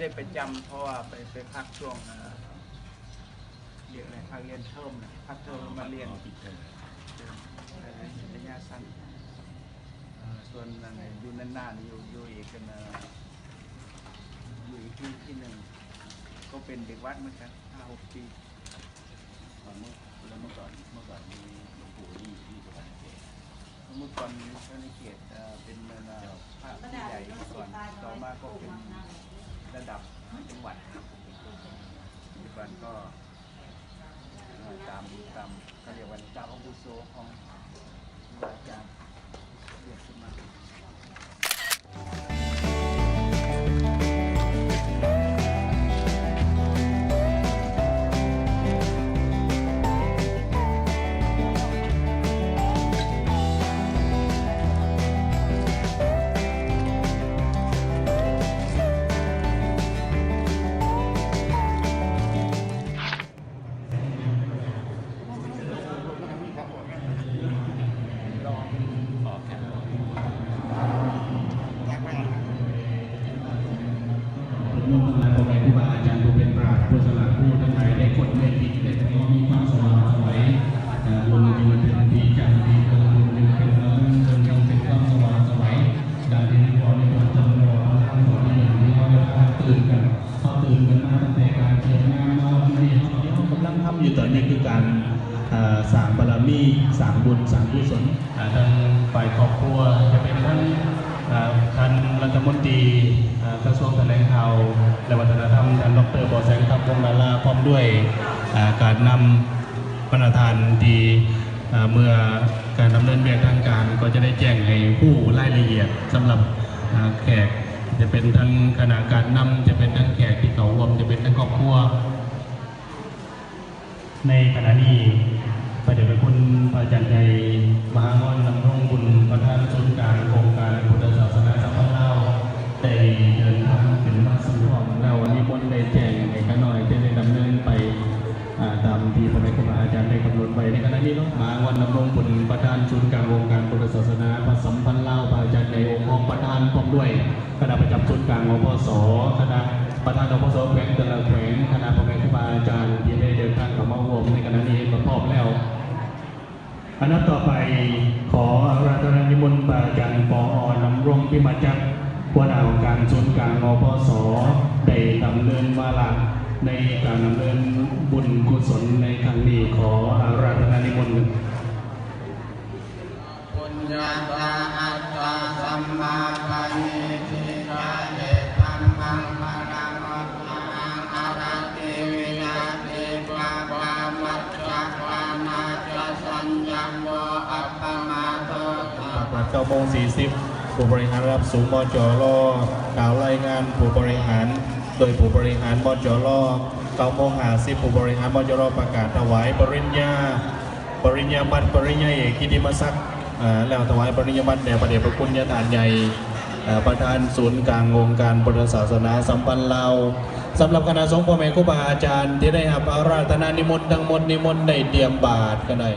ได้ไปจำเพราะว่าไปพักช่วงเรียนอะไรพักเรียนเทอมนะพักเทอมมาเรียนระยะสั้นส่วนอยู่นานๆอยู่อีกกันอยู่อีกที่หนึ่งก็เป็นเด็กวัดเหมือนกัน5-6 ปีแล้วเมื่อก่อนมีหลวงปู่ที่สุพรรณเขตเมื่อก่อนสุพรรณเขตเป็นพระผู้ใหญ่ก่อนต่อมาก็เป็นระดับจังหวัดปัจจุบันก็ตามเขาเรียกว่าตามอาวุโสของอาจารย์เรียกขึ้นมาร่วมทำงานกับครูบาอาจารย์ผู้เป็นปราชญ์ผู้สลัดผู้ทั้งหลายได้คนได้ติดได้ก็มีความสว่างไสวบุญยังเป็นปีจันทร์ปีเกิดบุญยังเป็นเงินยังเป็นความสว่างไสวดังที่ขอในวันจำลองพระขอที่หนึ่งที่เขาจะตื่นกันเขาตื่นกันมาตั้งแต่การเตรียมงานมาวันนี้เขากำลังทำอยู่ตอนนี้คือการสร้างบารมีสร้างบุญสร้างกุศลทางฝ่ายครอบครัวจะเป็นทั้งท่านรัฐมนตรีกระทรวงแถลงข่าวและวัฒนธรรมท่านดร.บอแสงทัพวงศ์ดาราพร้อมด้วยการนำประธานที่เมื่อการดำเนินเรื่องทางการก็จะได้แจ้งให้ผู้รายละเอียดสำหรับแขกจะเป็นทั้งคณะการนำจะเป็นทั้งแขกที่เขารวมจะเป็นทั้งครอบครัวในขณะนี้พระเดชพระคุณพระอาจารย์ใหญ่มหางอนนำรงบุญประธานศูนย์การโครงการพุทธศาสนาสัมพันธ์เล่าได้เดินทางเป็นมาสู่ของเราวันนี้มนต์ได้แจ้งให้ข้าน้อยจะได้ดำเนินไปตามที่พระเดชพระอาจารย์ได้กำหนดไว้ในขณะนี้เนาะมหางอนนำรงบุญประธานศูนย์การโครงการพุทธศาสนาสัมพันธ์เล่าพระอาจารย์ใหญ่องค์รองประธานพร้อมด้วยคณะประจำศูนย์กลางอปสคณะประธานอปสแขวงแต่ละแขวงคณะพ่อแม่ครูบาอาจารย์ที่ได้เดินทางเข้ามาร่วมในขณะนี้ก็พร้อมแล้วอันดับต่อไปขออาราธนานิมนต์พระอาจารย์ปอนำรงพิมพ์จักรหัวหน้าองค์การศูนย์กลางอปสได้ดำเนินวาระในการดำเนินบุญกุศลในครั้งนี้ขออาราธนานิมนต์ปุญญาตาอัตตาสัมมาปัญญิกาเดธัมมังปะระมัตถังอาราติวินาติปะปะมัจจักวานาจะสัญญังโมอัปปมาโต9:40ผู้บริหารรับสูงมจรกล่าวรายงานผู้บริหารโดยผู้บริหารมจร9:50ผู้บริหารมจรประกาศถวายปริญญาบัตรปริญญาเอกกิตติมศักดิ์แล้วถวายปริญญาบัตรแด่พระเดชพระคุณญาติใหญ่ประธานศูนย์กลางองค์การพุทธศาสนาสัมพันธ์ลาวสำหรับคณะสงฆ์พ่อแม่ครูบาอาจารย์ที่ได้รับอาราธนานิมนต์ทั้งหมดนิมนต์ได้เตรียมบาตรกันได้